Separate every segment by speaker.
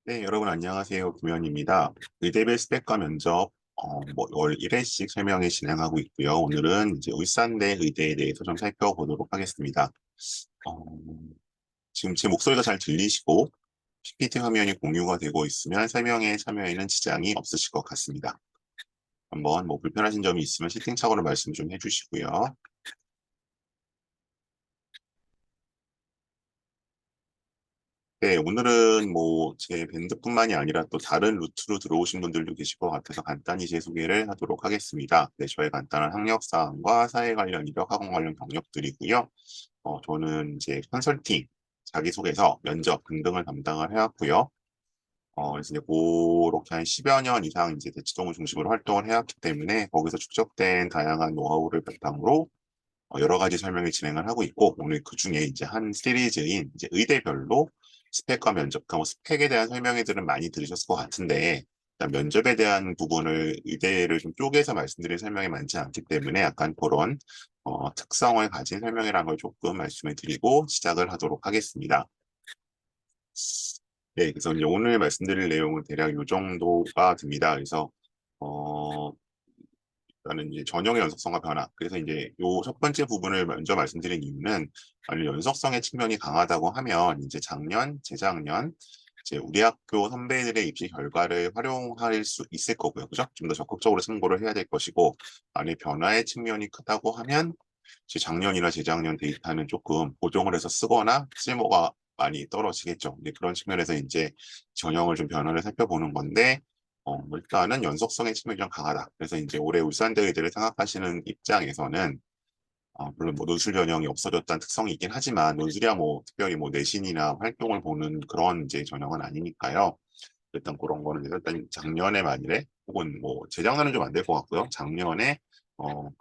Speaker 1: 네, 여러분 안녕하세요. 김현입니다. 의대별 스펙과 면접 월 1회씩 설명회 진행하고 있고요. 오늘은 이제 울산대 의대에 대해서 좀 살펴보도록 하겠습니다. 어, 지금 제 목소리가 잘 들리시고 PPT 화면이 공유가 되고 있으면 설명회 참여에는 지장이 없으실 것 같습니다. 한번 뭐 불편하신 점이 있으면 채팅창으로 말씀 좀 해주시고요. 네, 오늘은 뭐 제 밴드뿐만이 아니라 또 다른 루트로 들어오신 분들도 계실 것 같아서 간단히 제 소개를 하도록 하겠습니다. 네, 저의 간단한 학력 사항과 사회 관련 이력, 학원 관련 경력들이고요. 저는 이제 컨설팅, 자기소개서, 면접 등등을 담당을 해왔고요. 그래서 이제 그렇게 한 10여 년 이상 이제 대치동을 중심으로 활동을 해왔기 때문에 거기서 축적된 다양한 노하우를 바탕으로 여러 가지 설명을 진행을 하고 있고, 오늘 그 중에 이제 한 시리즈인 이제 의대별로 스펙과 면접, 그러니까 뭐 스펙에 대한 설명회들은 많이 들으셨을 것 같은데, 일단 면접에 대한 부분을 의대를 좀 쪼개서 말씀드릴 설명이 많지 않기 때문에 약간 그런 특성을 가진 설명이라는 걸 조금 말씀을 드리고 시작을 하도록 하겠습니다. 네, 그래서 이제 오늘 말씀드릴 내용은 대략 이 정도가 됩니다. 그래서 어, 라는 이제 전형의 연속성과 변화. 그래서 이제 요 첫 번째 부분을 먼저 말씀드린 이유는 만약 연속성의 측면이 강하다고 하면 이제 작년, 재작년 이제 우리 학교 선배들의 입시 결과를 활용할 수 있을 거고요. 그죠? 좀 더 적극적으로 참고를 해야 될 것이고, 만약 변화의 측면이 크다고 하면 이제 작년이나 재작년 데이터는 조금 보정을 해서 쓰거나 쓸모가 많이 떨어지겠죠. 이제 그런 측면에서 이제 전형을 좀 변화를 살펴보는 건데, 일단은 연속성의 측면이 좀 강하다. 그래서 이제 올해 울산대의대를 생각하시는 입장에서는 물론 뭐 논술 전형이 없어졌다는 특성이 있긴 하지만 논술이야 뭐 특별히 뭐 내신이나 활동을 보는 그런 이제 전형은 아니니까요. 일단 그런 거는 일단 작년에 만일에 혹은 뭐 재작년은 좀 안 될 것 같고요. 작년에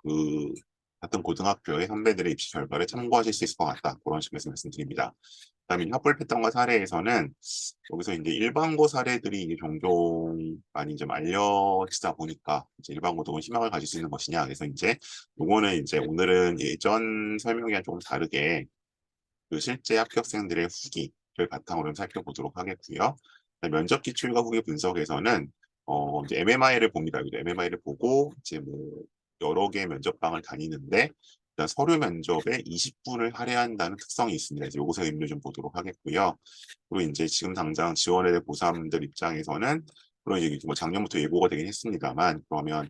Speaker 1: 그 같은 고등학교의 선배들의 입시 결과를 참고하실 수 있을 것 같다. 그런 식으로 말씀드립니다. 그다음에 협불 패턴과 사례에서는 여기서 이제 일반고 사례들이 이제 종종 많이 좀 알려지다 보니까 이제 일반고도 희망을 가질 수 있는 것이냐. 그래서 이제 요거는 이제 오늘은 예전 설명이랑 조금 다르게 그 실제 합격생들의 후기를 바탕으로 살펴보도록 하겠고요. 면접 기출과 후기 분석에서는 이제 MMI를 봅니다. MMI를 보고 이제 뭐 여러 개의 면접방을 다니는데 일단 서류 면접에 20분을 할애한다는 특성이 있습니다. 그래서 요것의 의미를 좀 보도록 하겠고요. 그리고 이제 지금 당장 지원해야 될 고3들 입장에서는 물론 이제 뭐 작년부터 예고가 되긴 했습니다만 그러면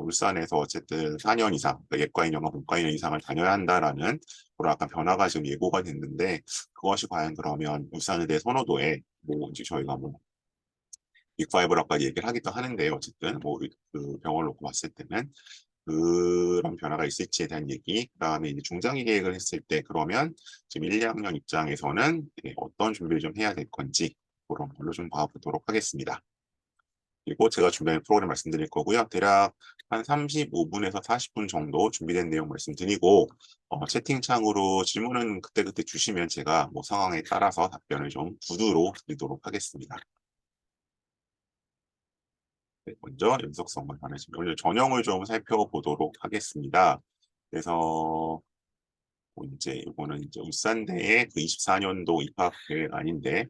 Speaker 1: 울산에서 어쨌든 4년 이상, 그러니까 예과 2년과 본과 2년 이상을 다녀야 한다라는 그런 약간 변화가 지금 예고가 됐는데 그것이 과연 그러면 울산의대 선호도에 뭐 이제 저희가 뭐 빅5라까지 얘기를 하기도 하는데요. 어쨌든 뭐 그 병원을 놓고 봤을 때는 그런 변화가 있을지에 대한 얘기, 그다음에 이제 중장기 계획을 했을 때 그러면 지금 1, 2학년 입장에서는 어떤 준비를 좀 해야 될 건지 그런 걸로 좀 봐보도록 하겠습니다. 그리고 제가 준비한 프로그램 말씀드릴 거고요. 대략 한 35분에서 40분 정도 준비된 내용 말씀드리고 채팅창으로 질문은 그때그때 주시면 제가 뭐 상황에 따라서 답변을 좀 구두로 드리도록 하겠습니다. 네, 먼저 연속성과 관해서 오늘 전형을 좀 살펴보도록 하겠습니다. 그래서 뭐 이제 이거는 이제 울산대의 그 24년도 입학 계획 아닌데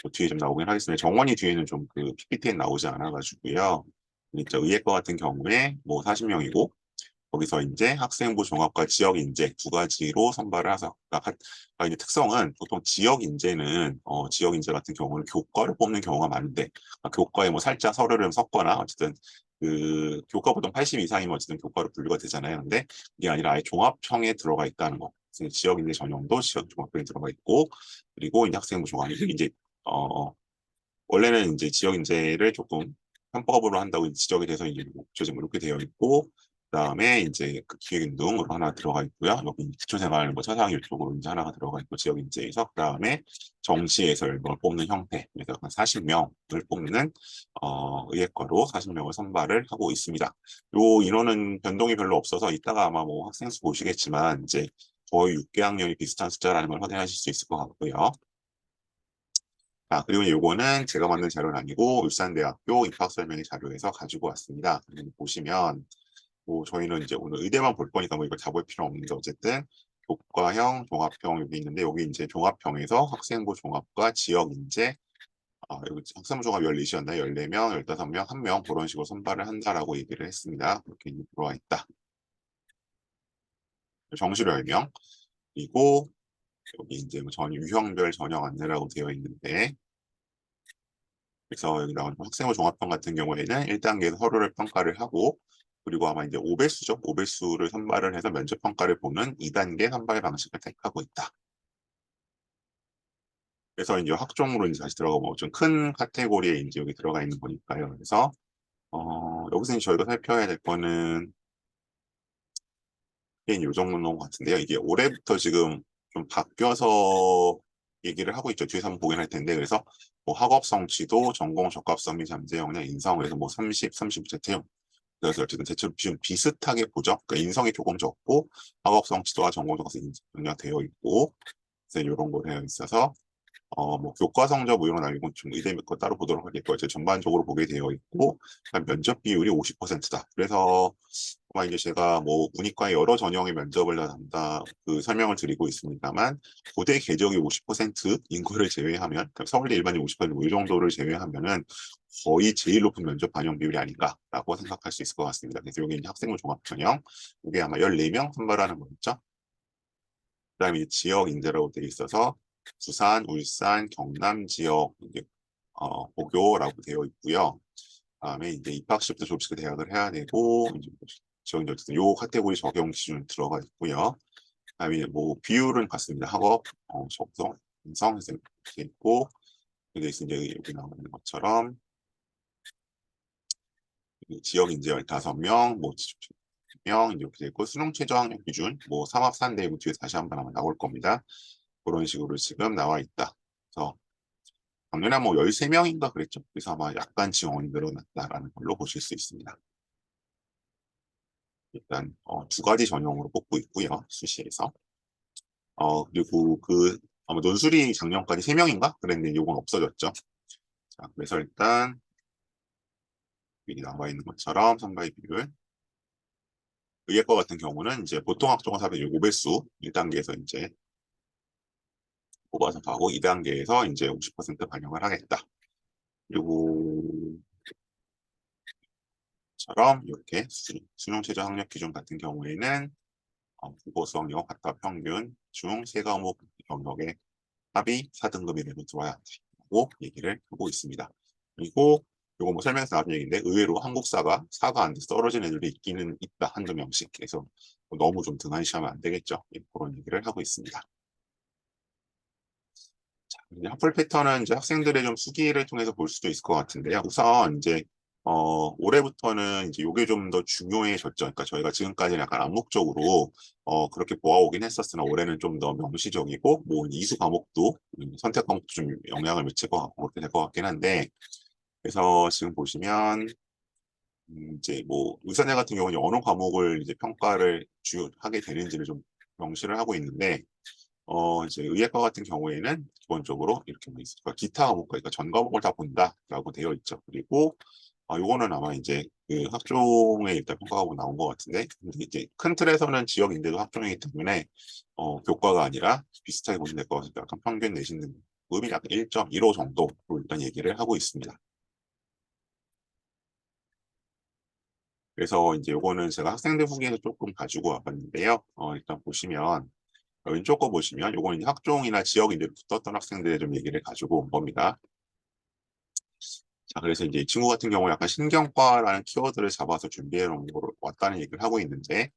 Speaker 1: 뭐 뒤에 좀 나오긴 하겠습니다. 정원이 뒤에는 좀 그 PPT에 나오지 않아가지고요. 이제 의예과 같은 경우에 뭐 40명이고 거기서 이제 학생부 종합과 지역 인재 두 가지로 선발을 해서 그러니까 이제 특성은 보통 지역 인재는 지역 인재 같은 경우는 교과를 뽑는 경우가 많은데 교과에 뭐 살짝 서류를 섞거나 어쨌든 그 교과 보통 80 이상이면 어쨌든 교과로 분류가 되잖아요. 근데 이게 아니라 아예 종합형에 들어가 있다는 거. 그래서 지역 인재 전형도 지역 종합형에 들어가 있고 그리고 이제 학생부 종합 이제 어 원래는 이제 지역 인재를 조금 편법으로 한다고 지적이 돼서 이제 목표점 이렇게 되어 있고 그다음에 이제 그 기획인등으로 하나 들어가 있고요. 여기 기초생활 뭐 차상위 쪽으로 이제 하나가 들어가 있고 지역 인재에서 그다음에 정시에서 걸 뽑는 형태 그래서 한 40명을 뽑는 의예과로 40명을 선발을 하고 있습니다. 요 인원은 변동이 별로 없어서 이따가 아마 뭐 학생 수 보시겠지만 이제 거의 6개학년이 비슷한 숫자라는 걸 확인하실 수 있을 것 같고요. 그리고 요거는 제가 만든 자료는 아니고 울산대학교 입학 설명회 자료에서 가지고 왔습니다. 보시면 뭐 저희는 이제 오늘 의대만 볼 거니까 뭐 이걸 다 볼 필요 없는데 어쨌든 교과형, 종합형 여기 있는데 여기 이제 종합형에서 학생부 종합과 지역 인재 여기 학생부 종합 14시였나요? 14명, 15명, 1명 그런 식으로 선발을 한다라고 얘기를 했습니다. 그렇게 들어와 있다. 정시로 10명. 그리고 여기 이제 뭐 유형별 전형 안내라고 되어 있는데, 그래서 여기 나오는 학생부 종합편 같은 경우에는 1단계에서 서류를 평가를 하고, 그리고 아마 이제 5배수죠. 5배수를 선발을 해서 면접 평가를 보는 2단계 선발 방식을 택하고 있다. 그래서 이제 학종으로 이제 다시 들어가고 좀 큰 카테고리에 이제 여기 들어가 있는 거니까요. 그래서 여기서 이제 저희가 살펴야 될 거는 요 정도 같은데요. 이게 올해부터 지금 좀 바뀌어서 얘기를 하고 있죠. 뒤에서 한번 보긴 할 텐데, 그래서 뭐 학업 성취도, 전공 적합성 및 잠재 역량, 인성, 그래서 뭐 30, 30 재태용. 그래서 어쨌든 대체로 지금 비슷하게 보죠. 그러니까 인성이 조금 적고 학업 성취도와 전공 적합성이 되어 있고, 그래서 이런 거 되어 있어서 뭐 교과 성적 뭐 이런 거 이건 좀 의대 거 따로 보도록 하겠고요. 전반적으로 보게 되어 있고 면접 비율이 50%다. 그래서 아마 이제 제가 뭐 문이과의 여러 전형의 면접을 다 그 설명을 드리고 있습니다만 고대 궤적이 50%인 거를 제외하면 그러니까 서울대 일반이 50%이 정도를 제외하면은 거의 제일 높은 면접 반영 비율이 아닌가라고 생각할 수 있을 것 같습니다. 그래서 여기 이제 학생부 종합 전형 이게 아마 14명 선발하는 거겠죠. 그다음에 지역 인재라고 되어 있어서 부산, 울산, 경남 지역 이제 고교라고 되어 있고요. 그다음에 이제 입학 시부터 졸업식 대학을 해야 되고 이제 지역 인재 어쨌든 요 카테고리 적용 기준 들어가 있고요. 그다음에 뭐 비율은 같습니다. 학업, 적성, 인성 이렇게 있고 여기 이제 여기 나오는 것처럼 지역 인재 15명, 뭐 명 이렇게 되고 수능 최저 학력 기준 뭐 삼합산대 뒤에 다시 한번 아마 나올 겁니다. 그런 식으로 지금 나와 있다. 그래서 작년에 뭐 13명인가 그랬죠. 그래서 아마 약간 지원이 늘어났다라는 걸로 보실 수 있습니다. 일단 두 가지 전형으로 뽑고 있고요. 수시에서. 그리고 아마 논술이 작년까지 3명인가 그랬는데 이건 없어졌죠. 자, 그래서 일단 여기 나와 있는 것처럼 선발 비율. 의예과 같은 경우는 이제 보통 학종은 405배수 1단계에서 이제 뽑아서 가고 2단계에서 이제 50% 반영을 하겠다. 그리고 처럼 이렇게 수능 최저 학력 기준 같은 경우에는 국어, 수학, 영어, 과다 평균 중 세 과목 경력의 합이 4등급 이내로 들어야 한다고 얘기를 하고 있습니다. 그리고 이거 뭐 설명에서 나온 얘기인데 의외로 한국사가 4가 안 돼서 떨어진 애들이 있기는 있다. 한두 명씩. 그래서 너무 좀 등한시하면 안 되겠죠. 그런 얘기를 하고 있습니다. 자, 이제 학벌 패턴은 이제 학생들의 좀 수기를 통해서 볼 수도 있을 것 같은데요. 우선 이제 올해부터는 이제 이게 좀 더 중요해졌죠. 그러니까 저희가 지금까지는 약간 암묵적으로 그렇게 보아오긴 했었으나 올해는 좀 더 명시적이고 뭐 이수 과목도 선택 과목도 좀 영향을 미칠 것 같고 그렇게 될 것 같긴 한데 그래서 지금 보시면 이제 뭐 의사대 같은 경우는 어느 과목을 이제 평가를 하게 되는지를 좀 명시를 하고 있는데 이제 의예과 같은 경우에는 기본적으로 이렇게 돼 있어요. 그러니까 기타 과목, 그러니까 전 과목을 다 본다라고 되어 있죠. 그리고 요거는 아마 이제 그 학종에 일단 평가하고 나온 것 같은데 근데 이제 큰 틀에서는 지역인데도 학종이기 때문에 교과가 아니라 비슷하게 보시면 될 것 같습니다. 약간 평균 내신 등급이 약간 1.15 정도로 일단 얘기를 하고 있습니다. 그래서 이제 요거는 제가 학생들 후기에서 조금 가지고 와봤는데요. 일단 보시면 왼쪽 거 보시면 요거는 학종이나 지역인데 붙었던 학생들의 좀 얘기를 가지고 온 겁니다. 자, 그래서 이제 이 친구 같은 경우 약간 신경과라는 키워드를 잡아서 준비해 놓은 거로 왔다는 얘기를 하고 있는데,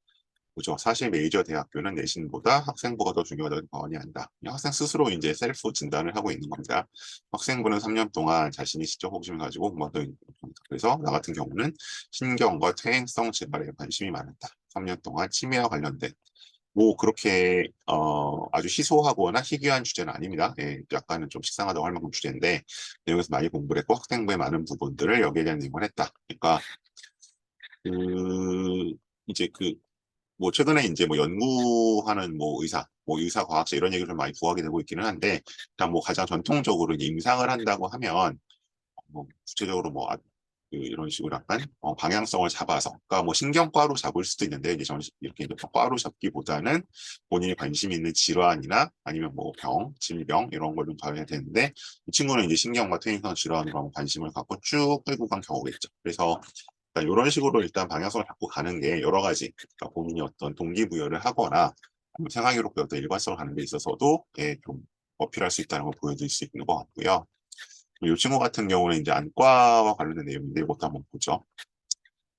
Speaker 1: 그죠? 사실 메이저 대학교는 내신보다 학생부가 더 중요하다고 과언이 한다. 학생 스스로 이제 셀프 진단을 하고 있는 겁니다. 학생부는 3년 동안 자신이 직접 호기심을 가지고 공부하던 겁니다. 그래서 나 같은 경우는 신경과 퇴행성 재발에 관심이 많았다. 3년 동안 치매와 관련된 뭐 그렇게 아주 희소하거나 희귀한 주제는 아닙니다. 예, 약간은 좀 식상하다고 할 만큼 주제인데 내용에서 많이 공부를 했고 학생부의 많은 부분들을 여기에 대한 내용을 했다. 그러니까 그 이제 뭐 최근에 이제 뭐 연구하는 뭐 뭐 의사 과학자 이런 얘기를 좀 많이 구하게 되고 있기는 한데 일단 뭐 가장 전통적으로 임상을 한다고 하면 뭐 구체적으로 뭐 이런 식으로 약간 방향성을 잡아서, 그러니까 뭐 신경과로 잡을 수도 있는데 이제 저는 이렇게 이제 과로 잡기보다는 본인이 관심 있는 질환이나 아니면 뭐 질병 이런 걸 좀 다뤄야 되는데 이 친구는 이제 신경과 퇴행성 질환으로 관심을 갖고 쭉 끌고 간 경우겠죠. 그래서 이런 식으로 일단 방향성을 잡고 가는 게 여러 가지, 그러니까 본인이 어떤 동기부여를 하거나 아니면 생활기록부의 어떤 일관성을 가는 데 있어서도 좀 어필할 수 있다는 걸 보여드릴 수 있는 것 같고요. 이 친구 같은 경우는 이제 안과와 관련된 내용인데 이것도 한번 보죠.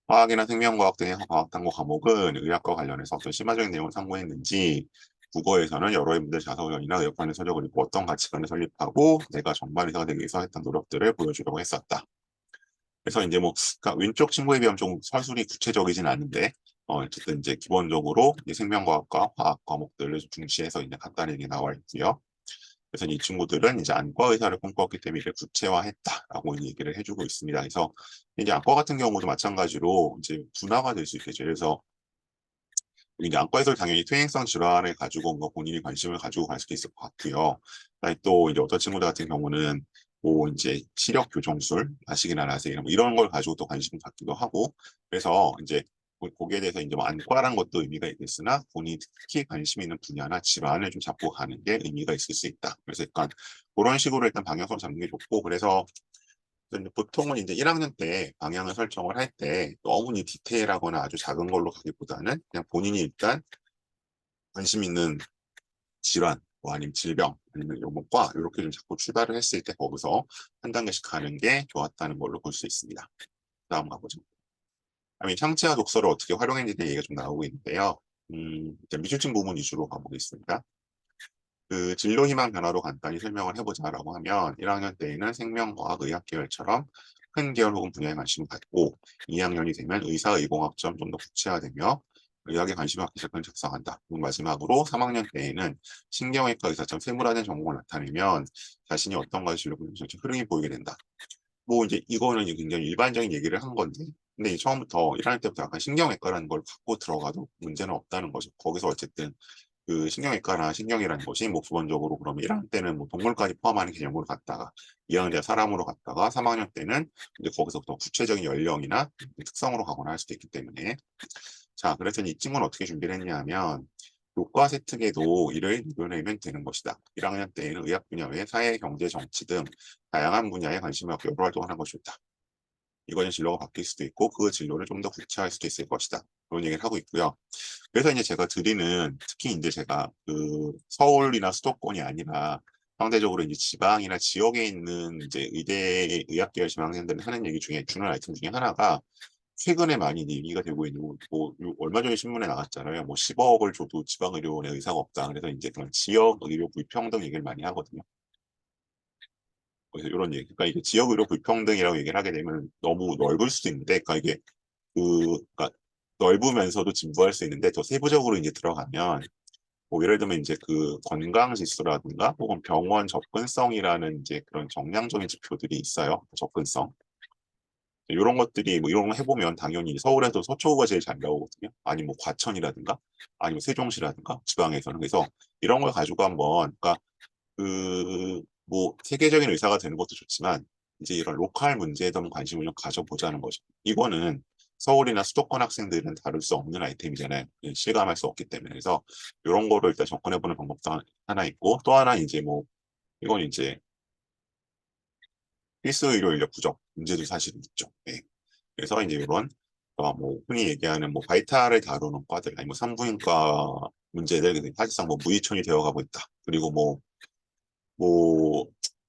Speaker 1: 화학이나 생명과학 등의 과학탐구 과목은 의학과 관련해서 어떤 심화적인 내용을 탐구했는지, 국어에서는 여러 인물들 자서전이나 의학관의 서적을 읽고 어떤 가치관을 설립하고 내가 정말 의사가 되기 위해서 했던 노력들을 보여주려고 했었다. 그래서 이제 뭐 그러니까 왼쪽 친구에 비하면 좀 서술이 구체적이진 않은데 어쨌든 이제 기본적으로 이제 생명과학과 화학 과목들을 중시해서 이제 간단하게 나와 있고요. 그래서 이 친구들은 이제 안과 의사를 꿈꿨기 때문에 이를 구체화했다라고 얘기를 해주고 있습니다. 그래서 이제 안과 같은 경우도 마찬가지로 이제 분화가 될 수 있겠죠. 그래서 이제 안과에서 당연히 퇴행성 질환을 가지고 뭔가 본인이 관심을 가지고 갈 수도 있을 것 같고요. 또 이제 어떤 친구들 같은 경우는 뭐 이제 시력 교정술, 라식이나 라섹 이런 걸 가지고 또 관심을 갖기도 하고, 그래서 이제 거기에 대해서 이제 뭐 안과란 것도 의미가 있겠으나 본인이 특히 관심 있는 분야나 질환을 좀 잡고 가는 게 의미가 있을 수 있다. 그래서 약간 그런 식으로 일단 방향성을 잡는 게 좋고, 그래서 보통은 이제 1학년 때 방향을 설정을 할 때 너무 디테일하거나 아주 작은 걸로 가기보다는 그냥 본인이 일단 관심 있는 질환, 뭐 아니면 질병, 아니면 요목과 이렇게 좀 자꾸 출발을 했을 때 거기서 한 단계씩 가는 게 좋았다는 걸로 볼 수 있습니다. 다음 가보죠. 다음에 상체와 독서를 어떻게 활용했는지 얘기가 좀 나오고 있는데요. 미술진 부분 위주로 가보겠습니다. 진로 희망 변화로 간단히 설명을 해보자라고 하면 1학년 때에는 생명과학 의학 계열처럼 큰 계열 혹은 분야에 관심을 갖고 2학년이 되면 의사 의공학점 좀 더 구체화되며 의학에 관심을 갖기 시작하면 작성한다. 그리고 마지막으로 3학년 때에는 신경외과 의사처럼 세밀화된 전공을 나타내면 자신이 어떤 가지 진로를 흐름이 보이게 된다. 뭐 이제 이거는 굉장히 일반적인 얘기를 한 건데, 근데 처음부터 1학년 때부터 약간 신경외과라는 걸 갖고 들어가도 문제는 없다는 거죠. 거기서 어쨌든 신경외과나 신경이라는 것이 뭐 기본적으로 그러면 1학년 때는 뭐 동물까지 포함하는 개념으로 갔다가 2학년 때 사람으로 갔다가 3학년 때는 이제 거기서 더 구체적인 연령이나 특성으로 가거나 할 수도 있기 때문에, 자, 그래서 이 친구는 어떻게 준비를 했냐 하면 교과 세특에도 이를 녹여내면 되는 것이다. 1학년 때에는 의학 분야 외에 사회, 경제, 정치 등 다양한 분야에 관심을 갖고 여러 활동을 하는 것이 좋다. 이거는 진로가 바뀔 수도 있고 그 진로를 좀 더 구체화할 수도 있을 것이다. 그런 얘기를 하고 있고요. 그래서 이제 제가 드리는, 특히 이제 제가 서울이나 수도권이 아니라 상대적으로 이제 지방이나 지역에 있는 이제 의대 의학계열 지망생들이 하는 얘기 중에 주는 아이템 중에 하나가 최근에 많이 얘기가 되고 있는 얼마 전에 신문에 나갔잖아요. 뭐 10억을 줘도 지방의료원에 의사가 없다. 그래서 이제 그런 지역 의료 불평등 얘기를 많이 하거든요. 그래서 이런 얘기. 그러니까 이게 지역 의료 불평등이라고 얘기를 하게 되면 너무 넓을 수도 있는데, 그러니까 이게 그러니까 넓으면서도 진부할 수 있는데 더 세부적으로 이제 들어가면 뭐 예를 들면 이제 건강 지수라든가 혹은 병원 접근성이라는 이제 그런 정량적인 지표들이 있어요. 접근성. 이런 것들이 뭐 이런 거 해보면 당연히 서울에서 서초구가 제일 잘 나오거든요. 아니 뭐 과천이라든가 아니면 세종시라든가 지방에서는. 그래서 이런 걸 가지고 한번, 그러니까 뭐 세계적인 의사가 되는 것도 좋지만 이제 이런 로컬 문제에도 한번 관심을 좀 가져보자는 거죠. 이거는 서울이나 수도권 학생들은 다룰 수 없는 아이템이잖아요. 실감할 수 없기 때문에. 그래서 이런 거를 일단 접근해보는 방법도 하나 있고, 또 하나 이제 뭐 이건 이제 필수 의료 인력 부족 문제도 사실 있죠. 네. 그래서 이제 이런 뭐 흔히 얘기하는 뭐 바이탈을 다루는 과들, 아니 뭐 산부인과 문제들 사실상 뭐 무의촌이 되어가고 있다. 그리고 뭐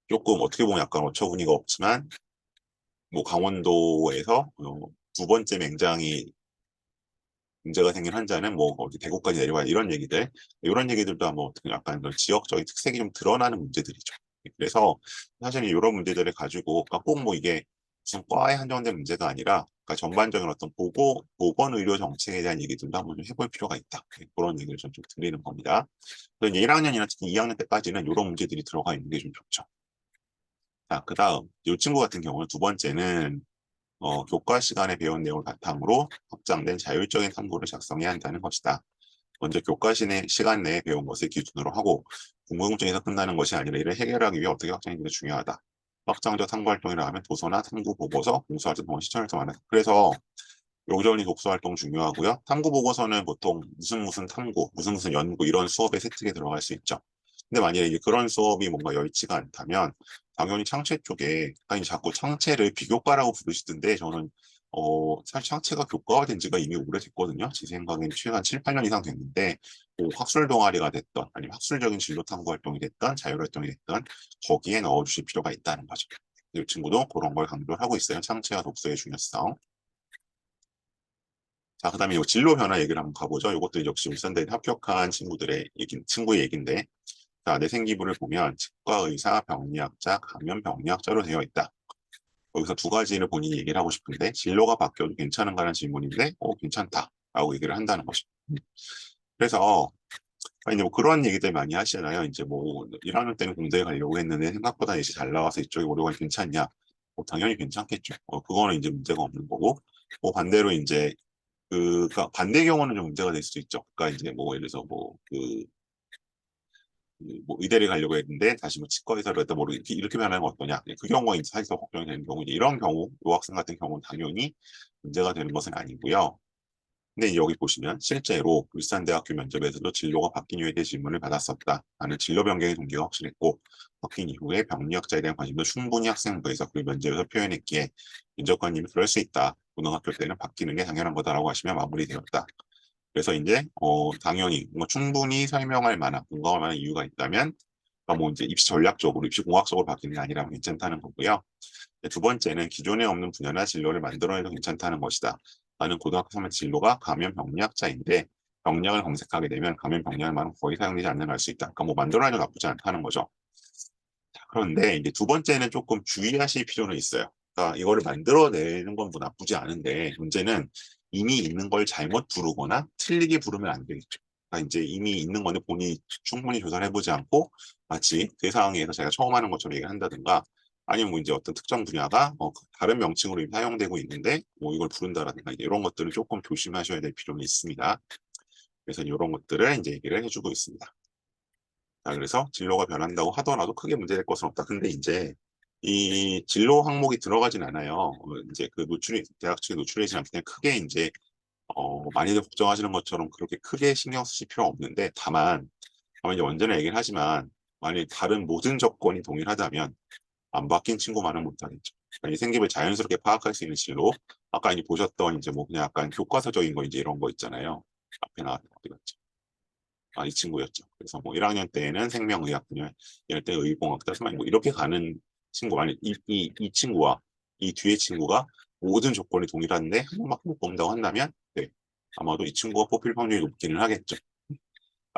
Speaker 1: 조금 어떻게 보면 약간 어처구니가 없지만 뭐 강원도에서 두 번째 맹장이 문제가 생긴 환자는 뭐 어디 대구까지 내려가야 이런 얘기들, 이런 얘기들도 한번 어떻게 약간 지역적인 특색이 좀 드러나는 문제들이죠. 그래서 사실 이런 문제들을 가지고 그러니까 꼭 뭐 이게 무슨 과에 한정된 문제가 아니라 그러니까 전반적인 어떤 보건 의료 정책에 대한 얘기들도 한번 좀 해볼 필요가 있다. 그런 얘기를 좀 드리는 겁니다. 그래서 이제 1학년이나 특히 2학년 때까지는 이런 문제들이 들어가 있는 게 좀 좋죠. 자, 그 다음 이 친구 같은 경우는 두 번째는 교과 시간에 배운 내용을 바탕으로 확장된 자율적인 탐구를 작성해야 한다는 것이다. 먼저 교과 시간 내에 배운 것을 기준으로 하고 궁금증에서 끝나는 것이 아니라 이를 해결하기 위해 어떻게 확장하는 게 중요하다. 확장적 탐구활동이라 하면 도서나 탐구 보고서, 공수활동, 동원 시청활동 하는. 그래서 여기저기 독서활동 중요하고요. 탐구 보고서는 보통 무슨 탐구, 무슨 연구 이런 수업의 세특에 들어갈 수 있죠. 근데 만약에 이제 그런 수업이 뭔가 여의치가 않다면 당연히 창체 쪽에 아니 자꾸 창체를 비교과라고 부르시던데 저는 사실 창체가 교과가 된 지가 이미 오래됐거든요. 제 생각에는 최근 7, 8년 이상 됐는데 뭐 학술 동아리가 됐던 아니면 학술적인 진로 탐구 활동이 됐던 자율활동이 됐던 거기에 넣어주실 필요가 있다는 거죠. 이 친구도 그런 걸 강조를 하고 있어요. 창체와 독서의 중요성. 자, 그 다음에 이 진로 변화 얘기를 한번 가보죠. 이것도 역시 울산대에 합격한 친구의 얘기인데, 자, 내 생기부를 보면 치과 의사, 병리학자, 감염 병리학자로 되어 있다. 여기서 두 가지를 본인이 얘기를 하고 싶은데, 진로가 바뀌어도 괜찮은가라는 질문인데, 괜찮다라고 얘기를 한다는 것이죠. 그래서 이제 뭐 그런 얘기들 많이 하시잖아요. 이제 뭐 1학년 때는 공대에 가려고 했는데 생각보다 이제 잘 나와서 이쪽에 오려고 괜찮냐? 당연히 괜찮겠죠. 그거는 이제 문제가 없는 거고. 반대로 이제 그러니까 반대 경우는 좀 문제가 될 수도 있죠. 그러니까 이제 뭐 예를 들어서 뭐 의대를 가려고 했는데 다시 뭐 치과 의사로 했다 뭐 이렇게 변하는 건 어떠냐. 그 경우가 이제 사실 더 걱정이 되는 경우 이제 이런 경우 요 학생 같은 경우는 당연히 문제가 되는 것은 아니고요. 근데 여기 보시면 실제로 울산대학교 면접에서도 진로가 바뀐 이유에 대해 질문을 받았었다. 나는 진로 변경의 동기가 확실했고 바뀐 이후에 병리학자에 대한 관심도 충분히 학생부에서 그 면접에서 표현했기에 면접관님이 그럴 수 있다. 고등학교 때는 바뀌는 게 당연한 거다라고 하시면 마무리되었다. 그래서 이제 당연히 뭐 충분히 설명할 만한 공감할 만한 이유가 있다면 뭐 이제 입시 전략적으로 입시 공학적으로 바뀌는 게 아니라면 괜찮다는 거고요. 두 번째는 기존에 없는 분야나 진로를 만들어내도 괜찮다는 것이다. 나는 고등학교 3학년 진로가 감염 병리학자인데 병리학을 검색하게 되면 감염 병리학만은 거의 사용되지 않는 걸 알 수 있다. 그러니까 뭐 만들어내도 나쁘지 않다는 거죠. 자, 그런데 이제 두 번째는 조금 주의하실 필요는 있어요. 그러니까 이거를 만들어내는 건 뭐 나쁘지 않은데 문제는 이미 있는 걸 잘못 부르거나 틀리게 부르면 안 되겠죠. 그러니까 이제 이미 있는 건데 본인이 충분히 조사를 해보지 않고 마치 그 상황에서 제가 처음 하는 것처럼 얘기를 한다든가 아니면 뭐 이제 어떤 특정 분야가 다른 명칭으로 사용되고 있는데 뭐 이걸 부른다라든가 이런 것들을 조금 조심하셔야 될 필요는 있습니다. 그래서 이런 것들을 이제 얘기를 해주고 있습니다. 자, 그래서 진로가 변한다고 하더라도 크게 문제될 것은 없다. 근데 이제 이 진로 항목이 들어가진 않아요. 이제 그 대학 측에 노출되지 않기 때문에 크게 이제 많이들 걱정하시는 것처럼 그렇게 크게 신경 쓰실 필요 없는데 다만 이제 언제나 얘기를 하지만 만약 다른 모든 조건이 동일하다면 안 바뀐 친구만은 못하겠죠. 그러니까 이 생김을 자연스럽게 파악할 수 있는 진로. 아까 이제 보셨던 이제 뭐 그냥 약간 교과서적인 거 이제 이런 거 있잖아요. 앞에 나왔던 어디 갔죠? 이 친구였죠. 그래서 뭐 1학년 때에는 생명의학 분야, 이럴 때 의공학자, 뭐 이렇게 가는 친구, 아니 이 친구와 이 뒤에 친구가 모든 조건이 동일한데 한 번밖에 못 본다고 한다면, 네, 아마도 이 친구가 뽑힐 확률이 높기는 하겠죠.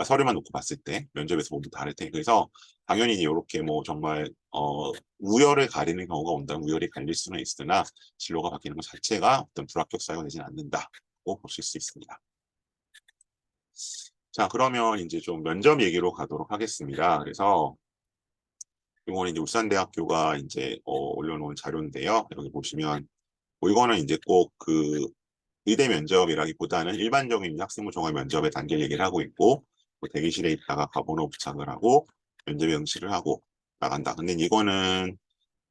Speaker 1: 서류만 놓고 봤을 때 면접에서 모두 다를 테. 그래서 당연히 이렇게 뭐 정말 우열을 가리는 경우가 온다면 우열이 갈릴 수는 있으나 진로가 바뀌는 것 자체가 어떤 불합격 사유가 되지는 않는다고 보실 수 있습니다. 자, 그러면 이제 좀 면접 얘기로 가도록 하겠습니다. 그래서 이거는 이제 울산대학교가 이제 올려놓은 자료인데요. 여기 보시면 뭐 이거는 이제 꼭 그 의대 면접이라기보다는 일반적인 학생부 종합 면접의 단계를 얘기를 하고 있고 뭐 대기실에 있다가 가번호 부착을 하고 면접 응시를 하고 나간다. 근데 이거는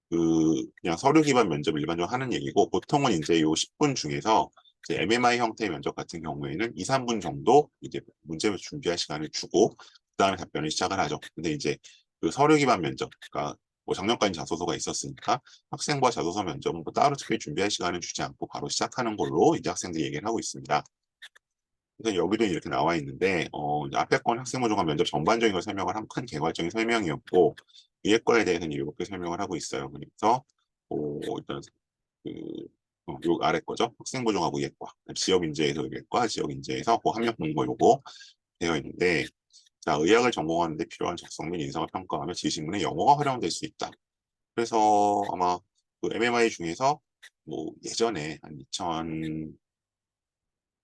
Speaker 1: 그냥 서류 기반 면접을 일반적으로 하는 얘기고 보통은 이제 요 10분 중에서 이제 MMI 형태의 면접 같은 경우에는 2, 3분 정도 이제 문제 준비할 시간을 주고 그다음에 답변을 시작을 하죠. 근데 이제 그 서류 기반 면접, 그러니까 뭐 작년까지 자소서가 있었으니까 학생부와 자소서 면접은 뭐 따로 특별히 준비할 시간을 주지 않고 바로 시작하는 걸로 이제 학생들이 얘기를 하고 있습니다. 그래서 여기도 이렇게 나와 있는데 이제 앞에 건 학생부 종합 면접 전반적인 걸 설명을 한 큰 개괄적인 설명이었고 위에 거에 대해서는 이렇게 설명을 하고 있어요. 그래서 일단 요 아래 거죠. 학생부 종합 의예과 지역인재에서 의예과 지역인재에서 그 학력 공고 요거 되어 있는데 자 의학을 전공하는 데 필요한 적성 및 인성을 평가하며 지식문에 영어가 활용될 수 있다. 그래서 아마 그 MMI 중에서 뭐 예전에 한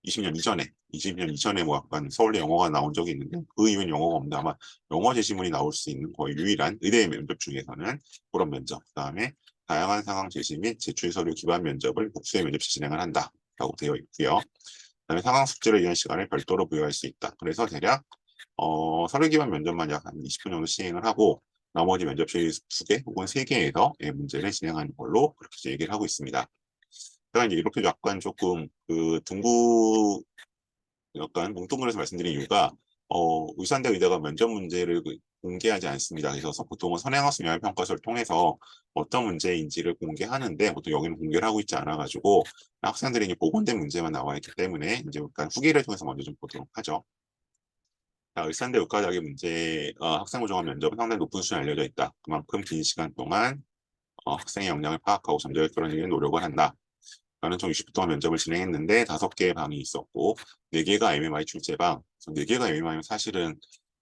Speaker 1: 20년 이전에 뭐 약간 서울대 영어가 나온 적이 있는데 그 이후엔 영어가 없는데 아마 영어 제시문이 나올 수 있는 거의 유일한 의대 면접 중에서는 그런 면접, 그다음에 다양한 상황 제시 및 제출 서류 기반 면접을 복수의 면접 시 진행을 한다라고 되어 있고요. 그다음에 상황 숙지를 위한 시간을 별도로 부여할 수 있다. 그래서 대략 서류 기반 면접만 약 한 20분 정도 시행을 하고 나머지 면접 시리즈 2개 혹은 3개에서 문제를 진행하는 걸로 그렇게 이제 얘기를 하고 있습니다. 제가 이제 이렇게 약간 조금 그 둥구 약간 뭉뚱그려서 말씀드린 이유가 의사인대 의대가 면접 문제를 공개하지 않습니다. 그래서 보통은 선행학습 영향평가서를 통해서 어떤 문제인지를 공개하는데 보통 여기는 공개를 하고 있지 않아가지고 학생들이 이제 복원된 문제만 나와 있기 때문에 이제 약간 후기를 통해서 먼저 좀 보도록 하죠. 자, 의사인대 의과대학의 문제 학생 부정원 면접은 상당히 높은 수준이 알려져 있다. 그만큼 긴 시간 동안 학생의 역량을 파악하고 잠재력 끌어내기 위해 노력을 한다. 나는 총 60분 동안 면접을 진행했는데 5개의 방이 있었고 4개가 MMI 출제방. 그래서 4개가 MMI면 사실은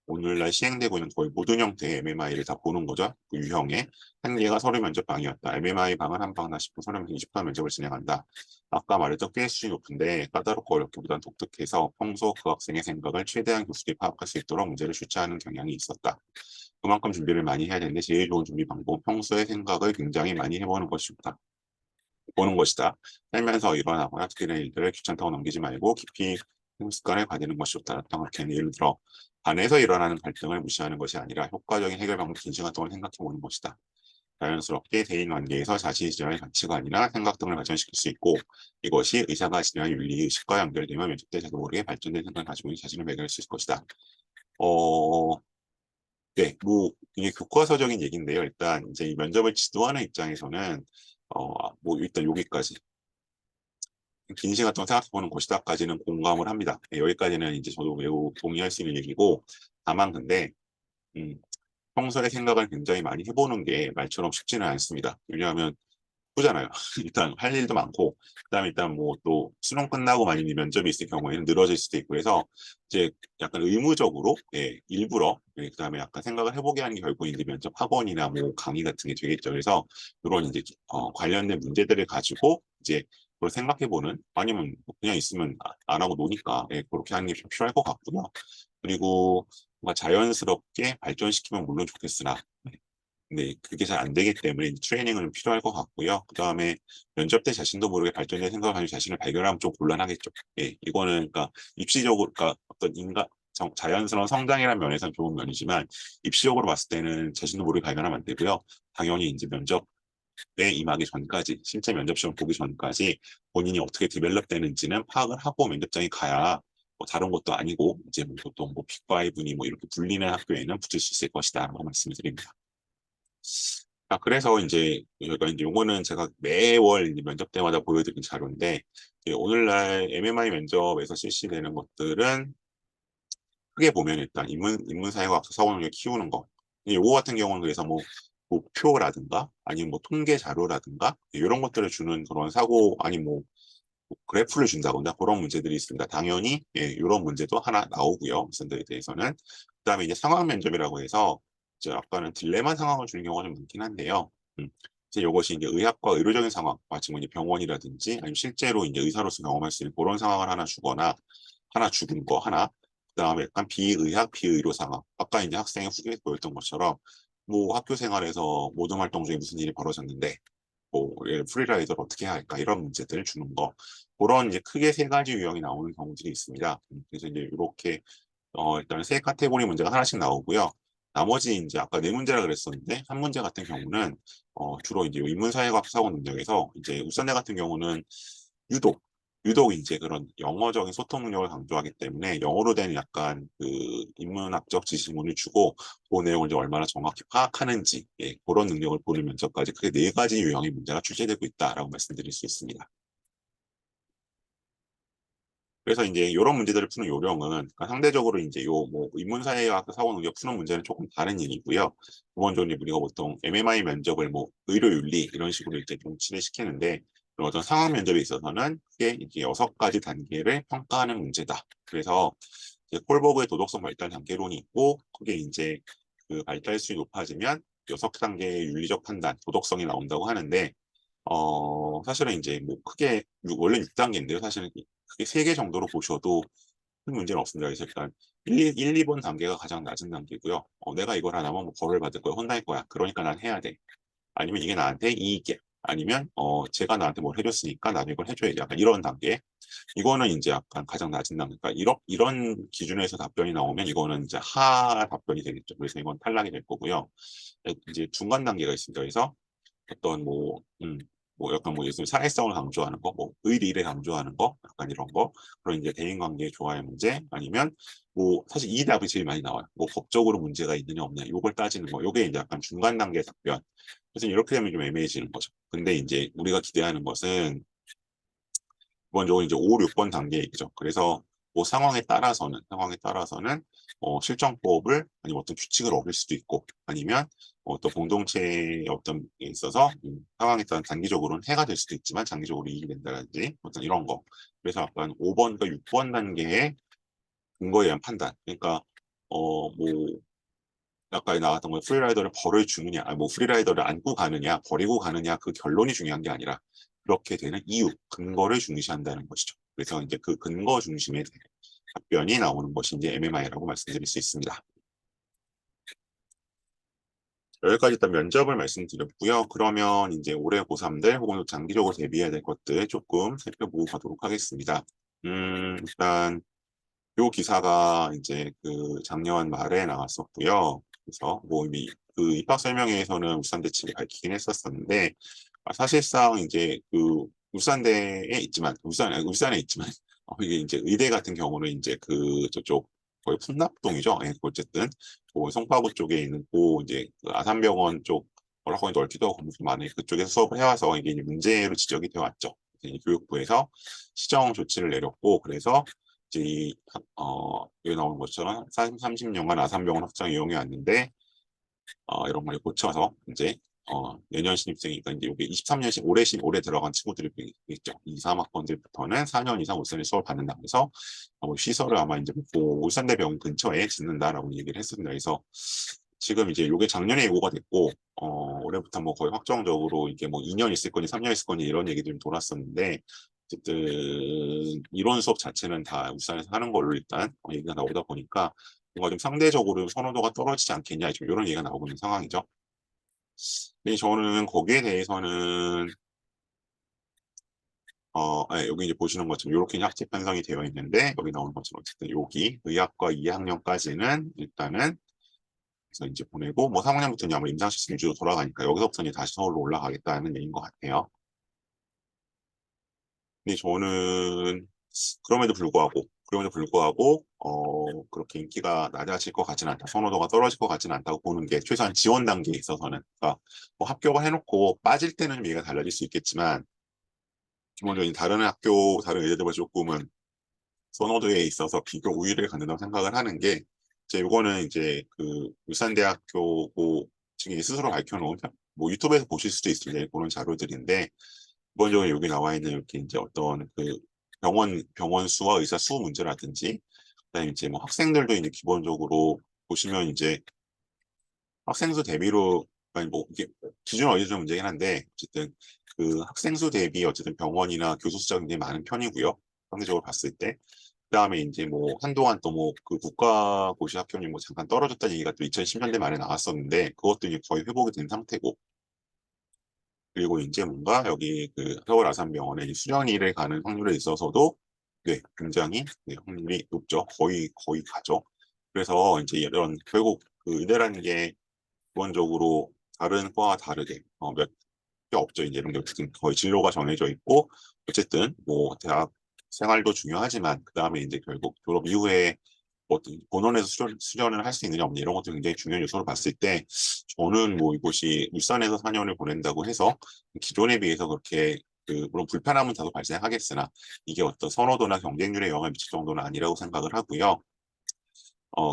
Speaker 1: 오늘날 시행되고 있는 거의 모든 형태의 MMI를 다 보는 거죠. 그 유형의. 한 개가 서류 면접 방이었다. MMI 방은 한 방당 10분, 서류 20분 면접을 진행한다. 아까 말했던 꽤 수준이 높은데 까다롭고 어렵기보단 독특해서 평소 그 학생의 생각을 최대한 교수들이 파악할 수 있도록 문제를 출제하는 경향이 있었다. 그만큼 준비를 많이 해야 되는데 제일 좋은 준비 방법은 평소에 생각을 굉장히 많이 해보는 것이다. 보는 것이다. 살면서 일어나거나 특히나 일들을 귀찮다고 넘기지 말고 깊이 습관을 가지는 것이 좋다. 그렇게 예를 들어 반에서 일어나는 갈등을 무시하는 것이 아니라 효과적인 해결 방법 긴 시간 동안 생각해 보는 것이다. 자연스럽게 대인 관계에서 자신이 지향할 가치관이나 생각 등을 발전시킬 수 있고 이것이 의사가 지향할 윤리의식과 연결되면 면접 때 자도 모르게 발전된 생각을 가지고 있는 자신을 발견할 수 있을 것이다. 네, 뭐 이게 교과서적인 얘기인데요. 일단 이제 이 면접을 지도하는 입장에서는 뭐 일단 여기까지 긴 시간 동안 생각해보는 것이다까지는 공감을 합니다. 여기까지는 이제 저도 매우 동의할 수 있는 얘기고 다만 근데 음, 평소에 생각을 굉장히 많이 해보는 게 말처럼 쉽지는 않습니다. 왜냐하면 바쁘잖아요. 일단 할 일도 많고 그다음에 일단 뭐 또 수능 끝나고 만약에 면접이 있을 경우에는 늘어질 수도 있고 해서 이제 약간 의무적으로 일부러 그다음에 약간 생각을 해보게 하는 게 결국 이제 면접 학원이나 뭐 강의 같은 게 되겠죠. 그래서 이런 이제 관련된 문제들을 가지고 이제 그걸 생각해보는 아니면 뭐 그냥 있으면 안 하고 노니까 그렇게 하는 게 좀 필요할 것 같고요. 그리고 뭔가 자연스럽게 발전시키면 물론 좋겠으나 네, 그게 잘 안 되기 때문에 트레이닝은 좀 필요할 것 같고요. 그 다음에 면접 때 자신도 모르게 발전된 생각을 가지고 자신을 발견하면 좀 곤란하겠죠. 이거는 그러니까 입시적으로, 그러니까 어떤 자연스러운 성장이라는 면에서는 좋은 면이지만 입시적으로 봤을 때는 자신도 모르게 발견하면 안 되고요. 당연히 이제 면접에 임하기 전까지, 실제 면접 시험 보기 전까지 본인이 어떻게 디벨롭 되는지는 파악을 하고 면접장에 가야 뭐 다른 것도 아니고 이제 뭐 보통 뭐 픽5니 뭐 이렇게 불리는 학교에는 붙을 수 있을 것이다라고 말씀을 드립니다. 그래서 이제 저희가 이제 요거는 제가 매월 면접 때마다 보여드린 자료인데 오늘날 MMI 면접에서 실시되는 것들은 크게 보면 일단 인문사회학 사고 능력 키우는 거. 요거 같은 경우는 그래서 뭐 목표라든가 아니면 뭐 통계 자료라든가 이런 것들을 주는 그런 사고 아니 뭐 그래프를 준다거나 그런 문제들이 있습니다. 당연히 이런 문제도 하나 나오고요. 선들에 대해서는 그다음에 이제 상황 면접이라고 해서 이제 아까는 딜레마 상황을 주는 경우가 좀 많긴 한데요. 이제 이것이 이제 의학과 의료적인 상황, 마치 뭐 이제 병원이라든지 아니면 실제로 이제 의사로서 경험할 수 있는 그런 상황을 하나 주거나 하나 주는 거 하나 그다음에 약간 비의학 비의료 상황. 아까 이제 학생의 후기에 보였던 것처럼 뭐 학교 생활에서 모든 활동 중에 무슨 일이 벌어졌는데 뭐 프리라이더를 어떻게 해야 할까 이런 문제들을 주는 거 그런 이제 크게 3가지 유형이 나오는 경우들이 있습니다. 그래서 이제 이렇게 일단 3카테고리 문제가 하나씩 나오고요. 나머지 이제 아까 4문제라 그랬었는데 한 문제 같은 경우는 주로 이제 인문사회학 사고 능력에서 이제 울산대 같은 경우는 유독 유독 이제 그런 영어적인 소통 능력을 강조하기 때문에 영어로 된 약간 그 인문학적 지식문을 주고 그 내용을 이제 얼마나 정확히 파악하는지 그런 능력을 보는 면접까지 크게 4가지 유형의 문제가 출제되고 있다라고 말씀드릴 수 있습니다. 그래서 이제 이런 문제들을 푸는 요령은 그러니까 상대적으로 이제 요 뭐 인문사회학 사고 능력 푸는 문제는 조금 다른 얘기고요. 기본적으로 우리가 보통 MMI 면접을 뭐 의료윤리 이런 식으로 이제 동치를 시키는데 어떤 상황 면접에 있어서는 크게 이제 6가지 단계를 평가하는 문제다. 그래서 이제 콜버그의 도덕성 발달 단계론이 있고 그게 이제 그 발달 수준이 높아지면 6단계의 윤리적 판단, 도덕성이 나온다고 하는데 사실은 이제 뭐 크게 원래 6단계인데요. 사실은 크게 3개 정도로 보셔도 큰 문제는 없습니다. 그래서 일단 1, 2번 단계가 가장 낮은 단계고요. 내가 이걸 안 하면 뭐 벌을 받을 거야, 혼날 거야. 그러니까 난 해야 돼. 아니면 이게 나한테 이익이야. 아니면 제가 나한테 뭘 해줬으니까 나도 이걸 해줘야지. 약간 이런 단계. 이거는 이제 약간 가장 낮은 단계. 그러니까 이런 기준에서 답변이 나오면 이거는 이제 하 답변이 되겠죠. 그래서 이건 탈락이 될 거고요. 이제 중간 단계가 있습니다. 그래서 어떤 뭐 약간 뭐 예를 들면 사회성을 강조하는 거, 뭐 의리를 강조하는 거, 약간 이런 거, 그런 이제 대인관계 조화의 문제, 아니면 뭐 사실 이 답이 제일 많이 나와요. 뭐 법적으로 문제가 있느냐 없느냐, 요걸 따지는 거, 요게 이제 약간 중간 단계 답변. 그래서 이렇게 되면 좀 애매해지는 거죠. 근데 이제 우리가 기대하는 것은 기본적으로 이제 5, 6번 단계이죠. 그래서 뭐 상황에 따라서는 실정법을 아니면 어떤 규칙을 어길 수도 있고 아니면 어떤 공동체의 어떤 게 있어서 상황에 따라 단기적으로는 해가 될 수도 있지만 장기적으로 이익이 된다든지 어떤 이런 거. 그래서 약간 5번과 6번 단계의 근거에 의한 판단. 그러니까 뭐 아까 나왔던 거 프리라이더를 벌을 주느냐, 뭐 프리라이더를 안고 가느냐, 버리고 가느냐 그 결론이 중요한 게 아니라 그렇게 되는 이유, 근거를 중시한다는 것이죠. 그래서 이제 그 근거 중심의 답변이 나오는 것이 이제 MMI라고 말씀드릴 수 있습니다. 여기까지 일단 면접을 말씀드렸고요. 그러면 이제 올해 고3들 혹은 장기적으로 대비해야 될 것들 조금 살펴보고 가도록 하겠습니다. 일단 요 기사가 이제 그 작년 말에 나왔었고요. 그래서 뭐 이미 그 입학 설명회에서는 울산 대치를 밝히긴 했었었는데 사실상 이제 그 울산대에 있지만 울산에 있지만 이게 이제 의대 같은 경우는 이제 그 저쪽 거의 풍납동이죠. 예, 어쨌든 그 송파구 쪽에 있는 고 이제 그 아산병원 쪽 워낙 거기 넓기도 하고 건물도 많으니 그쪽에서 수업을 해와서 이게 이제 문제로 지적이 되어 왔죠. 이제 교육부에서 시정 조치를 내렸고 그래서 이제 여기 나오는 것처럼 30년간 아산병원 확장 이용해 왔는데 이런 걸 고쳐서 이제 내년 신입생이니까 이제 이게 23년씩 올해 들어간 친구들이 있죠. 2, 3학번들부터는 4년 이상 울산에 수업을 받는다 그래서 시설을 아마 이제 울산대병원 근처에 짓는다라고 얘기를 했습니다. 그래서 지금 이제 이게 작년에 예고가 됐고 올해부터 뭐 거의 확정적으로 이게 뭐 2년 있을 거니 3년 있을 거니 이런 얘기들이 돌았었는데 어쨌든 이론 수업 자체는 다 울산에서 하는 걸로 일단 얘기가 나오다 보니까 뭔가 좀 상대적으로 선호도가 떨어지지 않겠냐 지금 이런 얘기가 나오고 있는 상황이죠. 근데 저는 거기에 대해서는 여기 이제 보시는 것처럼 이렇게 학제 편성이 되어 있는데 여기 나오는 것처럼 어쨌든 여기 의학과 2학년까지는 일단은 그래서 이제 보내고 뭐 3학년부터는 아마 임상 시스템 위주로 돌아가니까 여기서부터는 다시 서울로 올라가겠다는 얘기인 것 같아요. 근데 저는 그럼에도 불구하고 그렇게 인기가 낮아질 것 같지는 않다. 선호도가 떨어질 것 같지는 않다고 보는 게 최소한 지원 단계에 있어서는 그러니까 뭐 합격을 해놓고 빠질 때는 좀 얘기가 달라질 수 있겠지만 기본적인 다른 의대들과 조금은 선호도에 있어서 비교 우위를 갖는다고 생각을 하는 게 이제 요거는 이제 그 울산대학교 측이 스스로 밝혀놓은 뭐 유튜브에서 보실 수도 있습니다. 그런 자료들인데 기본적으로 여기 나와 있는 이렇게 이제 어떤 그 병원 수와 의사 수 문제라든지 그다음에 이제 뭐 학생들도 이제 기본적으로 보시면 이제 학생 수 대비로 아니 뭐 이게 기준 어디서 문제긴 한데 어쨌든 그 학생 수 대비 어쨌든 병원이나 교수 수가 굉장히 많은 편이고요. 상대적으로 봤을 때 그다음에 이제 뭐 한동안 또 뭐 그 국가고시 합격률 뭐 잠깐 떨어졌다는 얘기가 또 2010년대 말에 나왔었는데 그것도 이제 거의 회복이 된 상태고 그리고 이제 뭔가 여기 그 서울 아산병원에 수련의를 가는 확률에 있어서도 네, 굉장히 네, 확률이 높죠. 거의 가죠. 그래서 이제 이런 결국 그 의대라는 게 기본적으로 다른 과와 다르게 몇 개 없죠. 이제 이런 게 어쨌든 거의 진로가 정해져 있고 어쨌든 뭐 대학 생활도 중요하지만 그 다음에 이제 결국 졸업 이후에 어떤 본원에서 수련을 할 수 있느냐 없느냐 이런 것도 굉장히 중요한 요소로 봤을 때 저는 뭐 이곳이 울산에서 4년을 보낸다고 해서 기존에 비해서 그렇게 그 물론 불편함은 다소 발생하겠으나 이게 어떤 선호도나 경쟁률에 영향을 미칠 정도는 아니라고 생각을 하고요.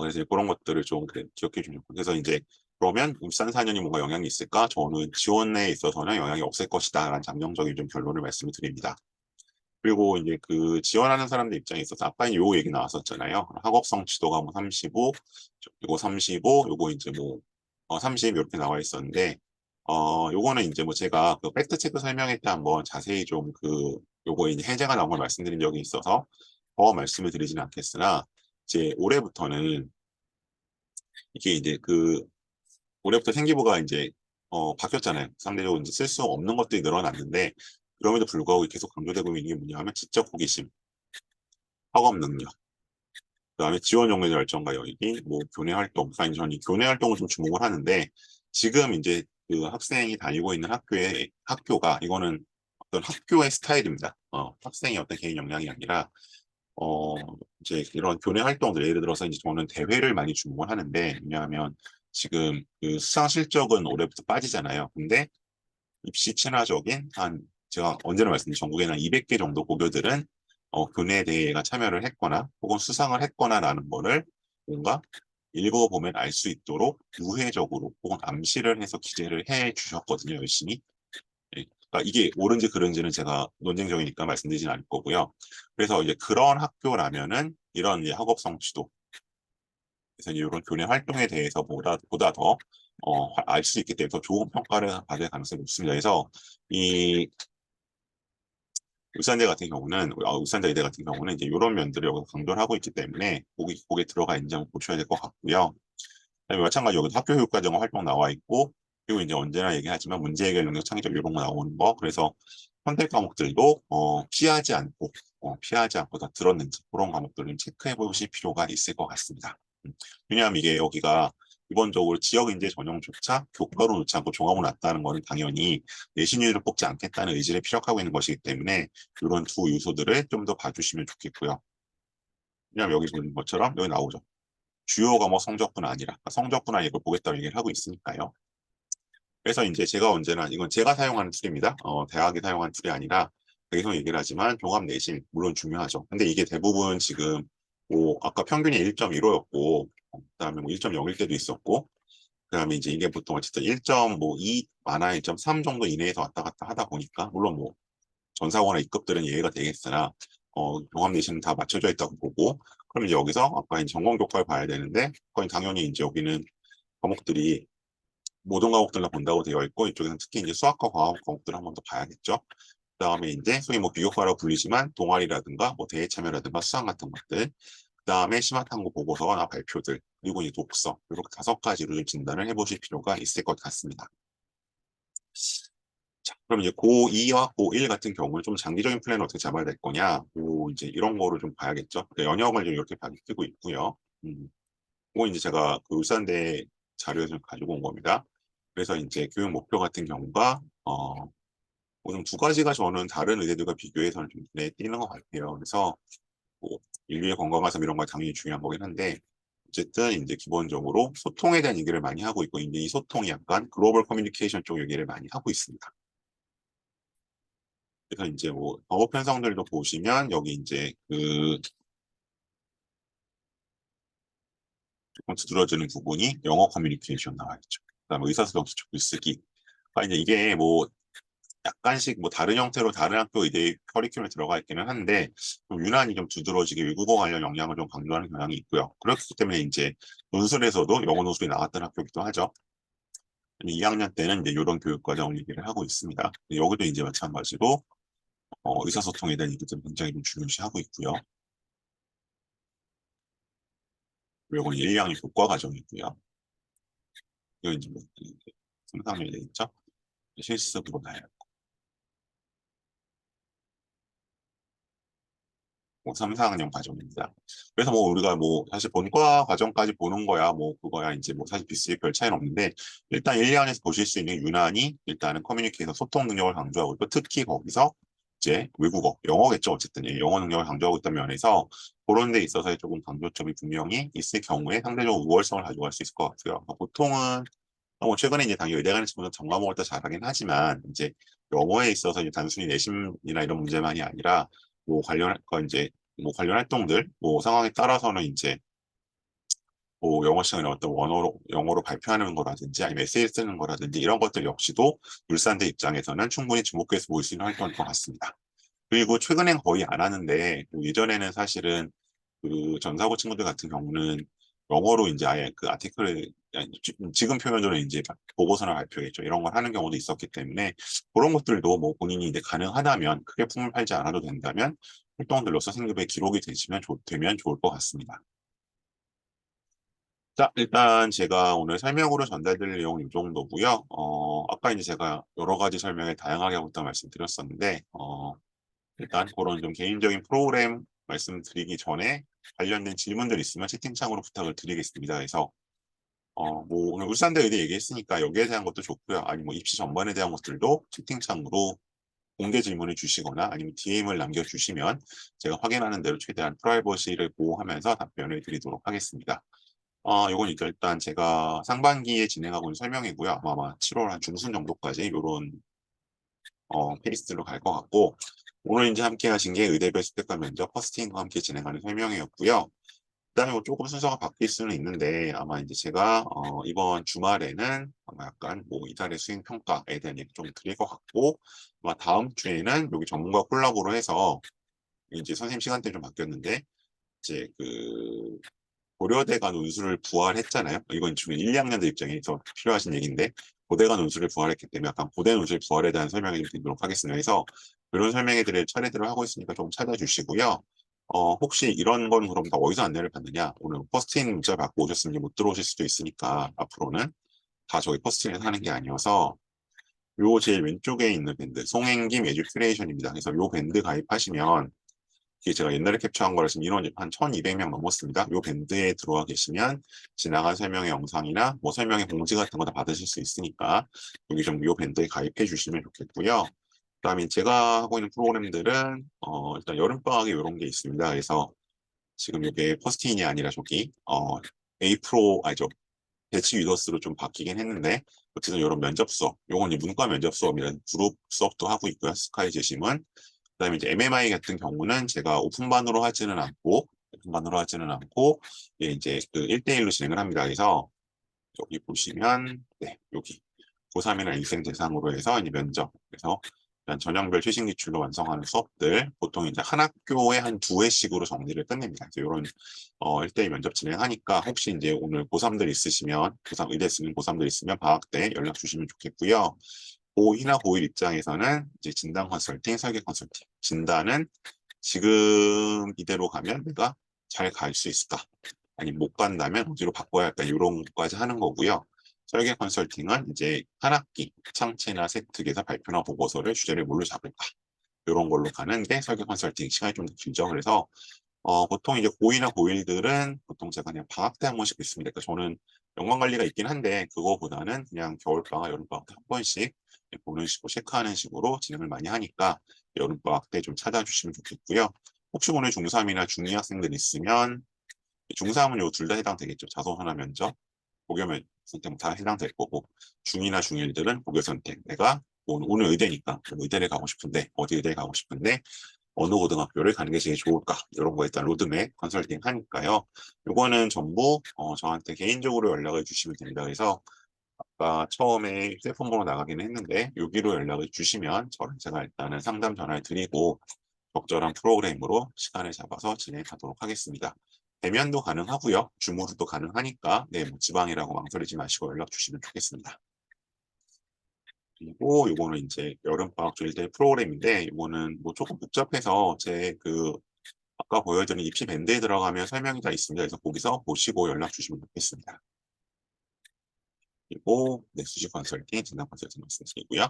Speaker 1: 그래서 그런 것들을 좀 기억해 주면 좋고 그래서 이제 그러면 울산 4년이 뭔가 영향이 있을까? 저는 지원에 있어서는 영향이 없을 것이다라는 잠정적인 좀 결론을 말씀을 드립니다. 그리고 이제 그 지원하는 사람들 입장에 있어서 아까 요 얘기 나왔었잖아요. 학업 성취도가 뭐 35, 요거 35, 요거 이제 뭐 30 이렇게 나와 있었는데 요거는 이제 뭐 제가 그 팩트 체크 설명회 때 한번 자세히 좀 그 요거 이제 해제가 나온 걸 말씀드린 적이 있어서 더 말씀을 드리지는 않겠으나 이제 올해부터는 이게 이제 그 올해부터 생기부가 이제 바뀌었잖아요. 상대적으로 이제 쓸 수 없는 것들이 늘어났는데 그럼에도 불구하고 계속 강조되고 있는 게 뭐냐면 지적 호기심, 학업 능력, 그다음에 지원 종류의 열정과 열기, 뭐 교내 활동, 아니 저는 이 교내 활동을 좀 주목을 하는데 지금 이제 그 학생이 다니고 있는 학교가 이거는 어떤 학교의 스타일입니다. 학생의 어떤 개인 역량이 아니라 어 이제 이런 교내 활동들 예를 들어서 이제 저는 대회를 많이 주목을 하는데 왜냐하면 지금 그 수상 실적은 올해부터 빠지잖아요. 근데 입시 친화적인 한 제가 언제나 말씀드린 전국에 한 200개 정도 고교들은 교내 대회가 참여를 했거나 혹은 수상을 했거나라는 거를 뭔가 읽어보면 알 수 있도록 우회적으로 혹은 암시를 해서 기재를 해 주셨거든요, 열심히. 예. 그러니까 이게 옳은지 그른지는 제가 논쟁적이니까 말씀드리진 않을 거고요. 그래서 이제 그런 학교라면은 이런 이제 학업 성취도, 그래서 이런 교내 활동에 대해서 보다 더 알 수 있기 때문에 더 좋은 평가를 받을 가능성이 높습니다. 그래서 이 울산대 같은 경우는 울산대 같은 경우는 이제 이런 면들을 여기서 강조를 하고 있기 때문에 거기에 들어가 있는지 한번 보셔야 될 것 같고요. 그다음에 마찬가지로 여기 학교 교육과정 활동 나와 있고 그리고 이제 언제나 얘기하지만 문제 해결 능력 창의적 이런 거 나오는 거 그래서 선택 과목들도 피하지 않고 다 들었는지 그런 과목들을 좀 체크해 보실 필요가 있을 것 같습니다. 왜냐하면 이게 여기가 기본적으로 지역인재 전형조차 교과로 놓지 않고 종합으로 놨다는 것은 당연히 내신율을 뽑지 않겠다는 의지를 피력하고 있는 것이기 때문에 이런 두 요소들을 좀 더 봐주시면 좋겠고요. 왜냐하면 여기 보는 것처럼 여기 나오죠. 주요 과목 성적뿐 아니라 성적뿐 아니라 이걸 보겠다고 얘기를 하고 있으니까요. 그래서 이제 제가 언제나 이건 제가 사용하는 툴입니다. 대학이 사용하는 툴이 아니라 계속 얘기를 하지만 종합 내신 물론 중요하죠. 근데 이게 대부분 지금 뭐 아까 평균이 1.15였고 그다음에 뭐 1.0일 때도 있었고 그다음에 이제 이게 보통 어쨌든 1.2 많아 1.3 정도 이내에서 왔다 갔다 하다 보니까 물론 뭐 전사고나 이급들은 예외가 되겠으나 종합 내신은 다 맞춰져 있다고 보고 그럼 이제 여기서 아까 이제 전공 교과를 봐야 되는데 거의 당연히 이제 여기는 과목들이 모든 과목들 다 본다고 되어 있고 이쪽에서는 특히 이제 수학과 과학 과목들을 한 번 더 봐야겠죠. 그다음에 이제 소위 뭐 비교과라고 불리지만 동아리라든가 뭐 대회 참여라든가 수상 같은 것들 그다음에 심화탐구 보고서나 발표들 그리고 이제 독서 이렇게 5가지로 좀 진단을 해보실 필요가 있을 것 같습니다. 자, 그럼 이제 고2와 고1 같은 경우는 좀 장기적인 플랜을 어떻게 잡아야 될 거냐, 뭐 이제 이런 거를 좀 봐야겠죠. 연역을 좀 이렇게 밝히고 있고요. 그건 이제 제가 그 울산대 자료에서 가지고 온 겁니다. 그래서 이제 교육 목표 같은 경우가 우선 두 가지가 저는 다른 의대들과 비교해서는 좀 눈에 띄는 것 같아요. 그래서 뭐 인류의 건강한 삶 이런 거 당연히 중요한 거긴 한데 어쨌든 이제 기본적으로 소통에 대한 얘기를 많이 하고 있고 이제 이 소통이 약간 글로벌 커뮤니케이션 쪽 얘기를 많이 하고 있습니다. 그래서 이제 뭐 버거 편성들도 보시면 여기 이제 그 조금 두드러지는 부분이 영어 커뮤니케이션 나와 있죠. 그다음에 의사소통 기초 글쓰기. 그러니까 이제 이게 뭐 약간씩 뭐 다른 형태로 다른 학교 의대 커리큘럼에 들어가 있기는 한데 좀 유난히 좀 두드러지게 외국어 관련 역량을 좀 강조하는 경향이 있고요. 그렇기 때문에 이제 논술에서도 영어 논술이 나왔던 학교이기도 하죠. 2학년 때는 이제 이런 교육 과정을 얘기를 하고 있습니다. 여기도 이제 마찬가지로 의사소통에 대한 얘기들 굉장히 좀 중요시하고 있고요. 그리고 1, 2학년 교과 과정이고요. 이거 이제 뭐 3, 4학년이 되겠죠. 실습으로 나요. 뭐 3, 4학년 과정입니다. 그래서 뭐 우리가 뭐 사실 본과 과정까지 보는 거야 뭐 그거야 이제 뭐 사실 비슷히 별 차이는 없는데 일단 1, 2학년에서 보실 수 있는 유난히 일단은 커뮤니케이션 소통 능력을 강조하고 있고 특히 거기서 이제 외국어, 영어겠죠 어쨌든 영어 능력을 강조하고 있다는 면에서 그런 데 있어서 조금 강조점이 분명히 있을 경우에 상대적으로 우월성을 가져갈 수 있을 것 같고요. 그러니까 보통은 뭐 최근에 이제 당연히 의대 가는 친구는 전과목을 더 잘하긴 하지만 이제 영어에 있어서 이제 단순히 내신이나 이런 문제만이 아니라 뭐 관련 거 이제 뭐 관련 활동들 뭐 상황에 따라서는 이제 뭐 영어 시간에 어떤 원어로 영어로 발표하는 거라든지 아니면 에세이 쓰는 거라든지 이런 것들 역시도 울산대 입장에서는 충분히 주목해서 볼 수 있는 활동일 것 같습니다. 그리고 최근엔 거의 안 하는데 예전에는 사실은 그 전사고 친구들 같은 경우는 영어로 이제 아예 그 아티클을 지금 표현으로 이제 보고서나 발표겠죠. 이런 걸 하는 경우도 있었기 때문에 그런 것들도 뭐 본인이 이제 가능하다면 크게 품을 팔지 않아도 된다면 활동들로서 승급에 기록이 되면 좋을 것 같습니다. 자, 일단 제가 오늘 설명으로 전달드릴 내용은 이 정도고요. 아까 이제 제가 여러 가지 설명을 다양하게 하고 있다고 말씀드렸었는데, 일단 그런 좀 개인적인 프로그램 말씀드리기 전에 관련된 질문들 있으면 채팅창으로 부탁을 드리겠습니다. 그래서 뭐 오늘 울산대 의대 얘기했으니까 여기에 대한 것도 좋고요. 아니 뭐 입시 전반에 대한 것들도 채팅창으로 공개 질문을 주시거나 아니면 DM을 남겨주시면 제가 확인하는 대로 최대한 프라이버시를 보호하면서 답변을 드리도록 하겠습니다. 이건 이제 일단 제가 상반기에 진행하고 있는 설명이고요. 아마 7월 한 중순 정도까지 이런 페이스로 갈 것 같고, 오늘 이제 함께 하신 게 의대별 스펙과 면접 퍼스팅과 함께 진행하는 설명이었고요. 그다음에 뭐 조금 순서가 바뀔 수는 있는데 아마 이제 제가 이번 주말에는 아마 약간 뭐 이달의 수행 평가에 대한 얘기 좀 드릴 것 같고, 아마 다음 주에는 여기 전문가 콜라보로 해서 이제 선생님 시간대 좀 바뀌었는데 이제 그 고려대가 논술을 부활했잖아요. 이건 지금 1, 2학년들 입장에서 필요하신 얘기인데 고대가 논술을 부활했기 때문에 약간 고대 논술 부활에 대한 설명을 좀 드리도록 하겠습니다. 그래서 이런 설명해 드릴 차례대로 하고 있으니까 좀 찾아주시고요. 혹시 이런 건 그럼 다 어디서 안내를 받느냐? 오늘 퍼스트인 문자 받고 오셨으면 못 들어오실 수도 있으니까 앞으로는 다 저희 퍼스트인에서 하는 게 아니어서 요 제일 왼쪽에 있는 밴드 송행김 에듀큐레이션입니다. 그래서 요 밴드 가입하시면 이게 제가 옛날에 캡처한 거라 지금 인원이 한 1200명 넘었습니다. 요 밴드에 들어와 계시면 지나간 설명의 영상이나 뭐 설명의 공지 같은 거 다 받으실 수 있으니까 여기 좀 요 밴드에 가입해 주시면 좋겠고요. 그다음에 제가 하고 있는 프로그램들은 일단 여름방학에 이런 게 있습니다. 그래서 지금 이게 퍼스트인이 아니라 저기 A 프로 아니죠. 배치 유더스로 좀 바뀌긴 했는데 어쨌든 이런 면접 수업, 요건 이제 문과 면접 수업이라는 그룹 수업도 하고 있고요. 스카이 제심은 그다음에 이제 MMI 같은 경우는 제가 오픈반으로 하지는 않고 예, 이제 그 1대1로 진행을 합니다. 그래서 여기 보시면 네, 여기 고3이나 인생 대상으로 해서 이제 면접 그래서 일단 전형별 최신 기출로 완성하는 수업들 보통 이제 한 학교에 한 두 회씩으로 정리를 끝냅니다. 그래서 이런 1대1 면접 진행하니까 혹시 이제 오늘 고3들 있으시면 고3 의대 쓰는 고3들 있으면 방학 때 연락 주시면 좋겠고요. 고2나 고1 입장에서는 이제 진단 컨설팅, 설계 컨설팅. 진단은 지금 이대로 가면 내가 잘 갈 수 있을까? 아니 못 간다면 어디로 바꿔야 할까? 이런 것까지 하는 거고요. 설계 컨설팅은 이제 한 학기 창체나 세특에서 발표나 보고서를 주제를 뭘로 잡을까? 이런 걸로 가는 게 설계 컨설팅 시간이 좀 더 길죠. 그래서 보통 이제 고2나 고1들은 보통 제가 그냥 방학 때 한 번씩 있습니다. 그러니까 저는 연관 관리가 있긴 한데 그거보다는 그냥 겨울방학, 여름방학 때 한 번씩 보는 식으로 체크하는 식으로 진행을 많이 하니까 여름방학 때 좀 찾아주시면 좋겠고요. 혹시 오늘 중3이나 중2 학생들 있으면 중3은 요 둘 다 해당되겠죠. 자소서나 면접, 고교면 선택 다 해당될 거고 중2나 중1들은 고교 선택. 내가 오늘 의대니까 의대를 가고 싶은데 어디 의대를 가고 싶은데 어느 고등학교를 가는 게 제일 좋을까? 이런 거 일단 로드맵 컨설팅 하니까요. 요거는 전부 저한테 개인적으로 연락을 주시면 됩니다. 그래서 아까 처음에 휴대폰 번호 나가기는 했는데 여기로 연락을 주시면 저는 제가 일단은 상담 전화를 드리고 적절한 프로그램으로 시간을 잡아서 진행하도록 하겠습니다. 대면도 가능하고요. 줌으로도 가능하니까 네, 뭐 지방이라고 망설이지 마시고 연락 주시면 좋겠습니다. 그리고 요거는 이제 여름방학 조일대 프로그램인데 요거는 뭐 조금 복잡해서 제 그 아까 보여드린 입시 밴드에 들어가면 설명이 다 있습니다. 그래서 거기서 보시고 연락 주시면 좋겠습니다. 그리고 네, 수시 컨설팅, 진단 컨설팅 말씀드리고요.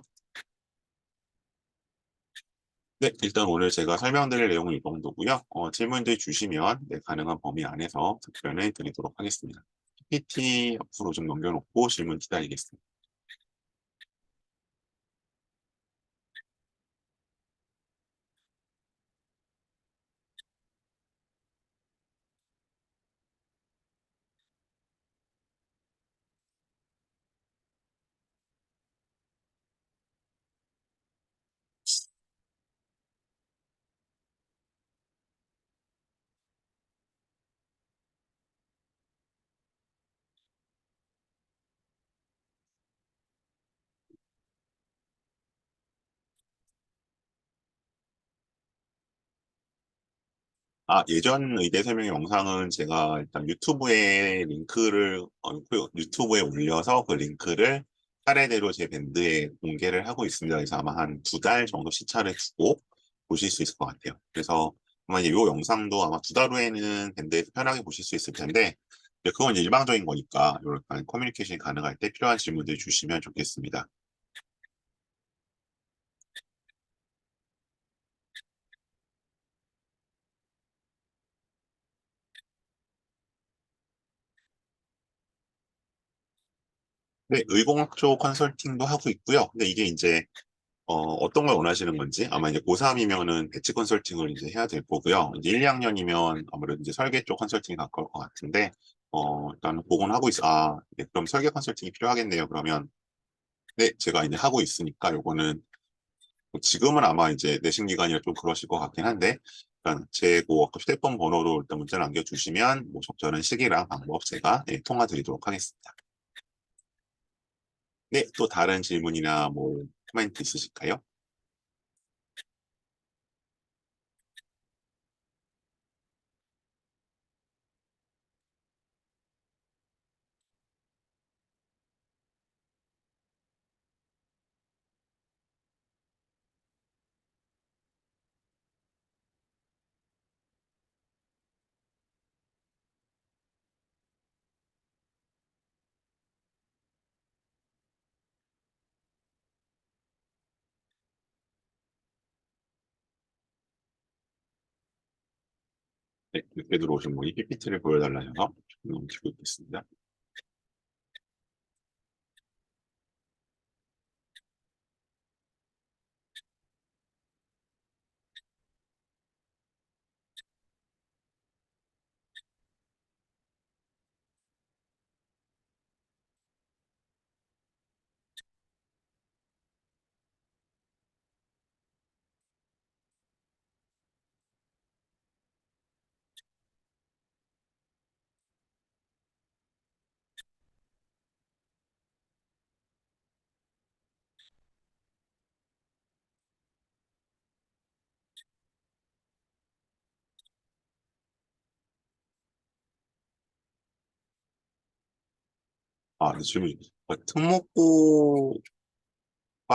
Speaker 1: 네, 일단 오늘 제가 설명드릴 내용은 이 정도고요. 질문들 주시면 네, 가능한 범위 안에서 답변을 드리도록 하겠습니다. PPT 앞으로 좀 넘겨놓고 질문 기다리겠습니다. 예전 의대 설명 영상은 제가 일단 유튜브에 유튜브에 올려서 그 링크를 차례대로 제 밴드에 공개를 하고 있습니다. 그래서 아마 한 두 달 정도 시차를 두고 보실 수 있을 것 같아요. 그래서 아마 이 영상도 아마 두 달 후에는 밴드에서 편하게 보실 수 있을 텐데 그건 이제 일방적인 거니까 이렇게 커뮤니케이션이 가능할 때 필요한 질문들 주시면 좋겠습니다. 네, 의공학 쪽 컨설팅도 하고 있고요. 근데 이게 이제 어떤 걸 원하시는 건지 아마 이제 고3이면은 배치 컨설팅을 이제 해야 될 거고요. 이제 1, 2학년이면 아무래도 이제 설계 쪽 컨설팅이 가까울 것 같은데 일단 보곤 하고 있어. 네, 그럼 설계 컨설팅이 필요하겠네요. 그러면 네, 제가 이제 하고 있으니까 요거는 뭐 지금은 아마 이제 내신 기간이라 좀 그러실 것 같긴 한데 일단 제고 휴대폰 번호로 일단 문자 남겨주시면 뭐 적절한 시기랑 방법 제가 네, 통화 드리도록 하겠습니다. 네, 또 다른 질문이나 뭐 코멘트 있으실까요? 네, 늦게 들어오신 분이 PPT를 보여달라 해서 넘기고 있겠습니다. 네, 질문. 특목고가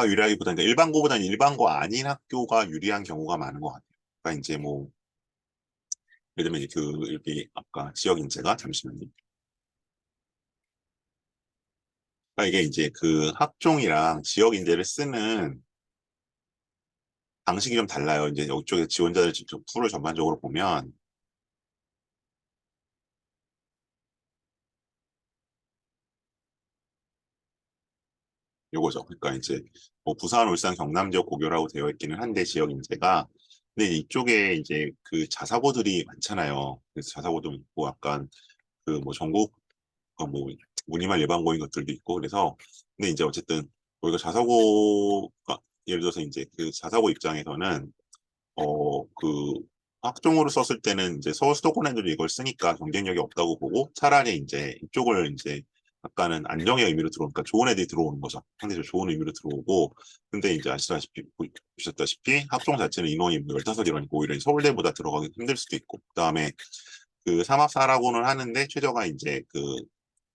Speaker 1: 유리하기보다는 그러니까 일반고보다는 일반고 아닌 학교가 유리한 경우가 많은 것 같아요. 그러니까 이제 뭐 예를 들면 이제 이렇게 아까 지역 인재가 잠시만요. 그러니까 이게 이제 그 학종이랑 지역 인재를 쓰는 방식이 좀 달라요. 이제 이쪽에 지원자들 직접 풀을 전반적으로 보면 요거죠. 그러니까 이제 뭐 부산, 울산, 경남 지역 고교라고 되어 있기는 한데 지역 인재가 근데 이쪽에 이제 그 자사고들이 많잖아요. 그래서 자사고도 있고 약간 그 뭐 전국 뭐 무늬만 일반고인 것들도 있고 그래서 근데 이제 어쨌든 우리가 자사고가 예를 들어서 이제 그 자사고 입장에서는 그 학종으로 썼을 때는 이제 서울 수도권 애들이 이걸 쓰니까 경쟁력이 없다고 보고 차라리 이제 이쪽을 이제 약간은 안정의 의미로 들어오니까 좋은 애들이 들어오는 거죠. 상대적으로 좋은 의미로 들어오고 근데 이제 아시다시피 보셨다시피 학종 자체는 인원이 뭐 15 이러니까 오히려 서울대보다 들어가기 힘들 수도 있고 그다음에 그 삼합사라고는 하는데 최저가 이제 그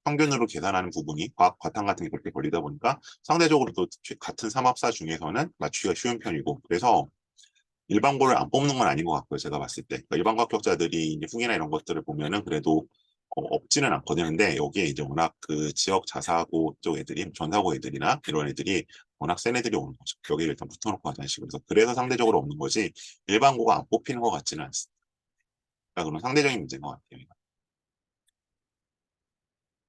Speaker 1: 평균으로 계산하는 부분이 과학 과탐 같은 게 그렇게 걸리다 보니까 상대적으로 또 같은 삼합사 중에서는 맞추기가 쉬운 편이고 그래서 일반고를 안 뽑는 건 아닌 것 같고요. 제가 봤을 때. 그러니까 일반고 합격자들이 이제 후기나 이런 것들을 보면은 그래도 없지는 않거든요. 근데 여기에 이제 워낙 그 지역 자사고 쪽 애들이, 전사고 애들이나 이런 애들이 워낙 센 애들이 오는 거죠. 여기를 일단 붙어놓고 하자는 식으로. 그래서 상대적으로 없는 거지 일반고가 안 뽑히는 것 같지는 않습니다. 그러니까 그런 상대적인 문제인 것 같아요.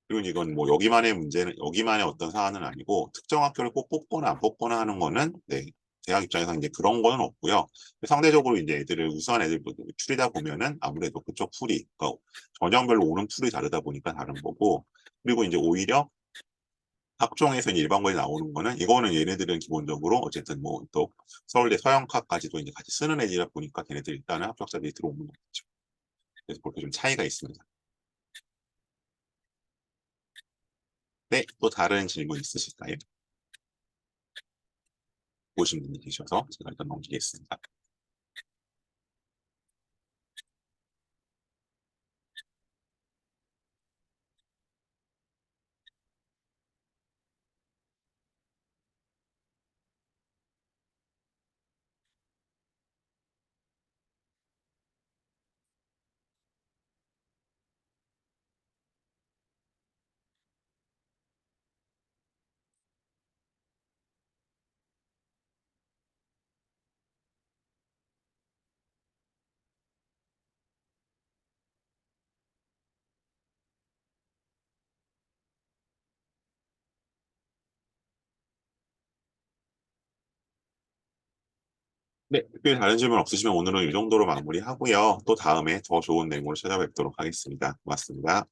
Speaker 1: 그리고 이건 뭐 여기만의 문제는 여기만의 어떤 사안은 아니고 특정 학교를 꼭 뽑거나 안 뽑거나 하는 거는 네, 대학 입장에서 이제 그런 거는 없고요. 상대적으로 이제 애들을 우수한 애들 추리다 보면은 아무래도 그쪽 풀이 그러니까 전형별로 오는 풀이 다르다 보니까 다른 거고 그리고 이제 오히려 학종에서 이제 일반고에 나오는 거는 이거는 얘네들은 기본적으로 어쨌든 뭐 또 서울대 서영학까지도 이제 같이 쓰는 애들이다 보니까 걔네들 일단은 합격자들이 들어오는 거죠. 그래서 그렇게 좀 차이가 있습니다. 네, 또 다른 질문 있으실까요? 보신 분이 계셔서 제가 일단 넘기겠습니다. 네, 특별히 다른 질문 없으시면 오늘은 이 정도로 마무리하고요. 또 다음에 더 좋은 내용으로 찾아뵙도록 하겠습니다. 고맙습니다.